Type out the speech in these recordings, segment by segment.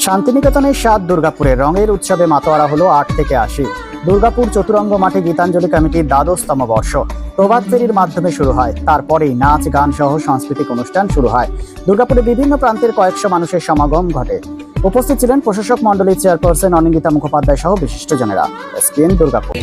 শান্তিনিকেতনের 7 দুর্গাপুরে রঙের উৎসবে মাতোয়ারা হলো 8 থেকে 80। দুর্গাপুর চতুরঙ্গ মাঠে গীতাঞ্জলি কমিটির 12তম বর্ষ প্রভাত ফেরির মাধ্যমে শুরু হয়। তারপরেই নাচ গান সহ সাংস্কৃতিক অনুষ্ঠান শুরু হয়। দুর্গাপুরে বিভিন্ন প্রান্তের কয়েকশো মানুষের সমাগম ঘটে। উপস্থিত ছিলেন প্রশাসক মণ্ডলীর চেয়ারপারসন অনিন্দিতা মুখোপাধ্যায় সহ বিশিষ্টজনেরা। SPN Durgapur.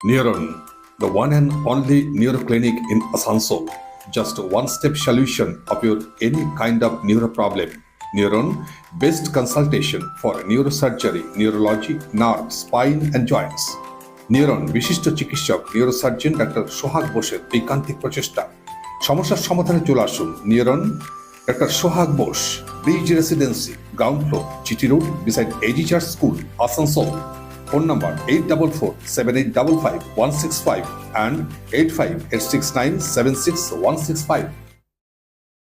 Neuron, the one and only neuroclinic in Asansol. Just a one-step solution of your any kind of neuro problem. Neuron, best consultation for neurosurgery, neurology, nerve, spine and joints. Neuron, বিশিষ্ট চিকিৎসক neurosurgeon doctor সোহাগ বোসের ঐকান্তিক প্রচেষ্টা। সমস্যার সমাধানে চলে আসুন neuron doctor Sohag Bose, Bridge Residency, ground floor, GT road, beside AG church school, Asansol. Phone number 844-7855-165 and 85-869-76165.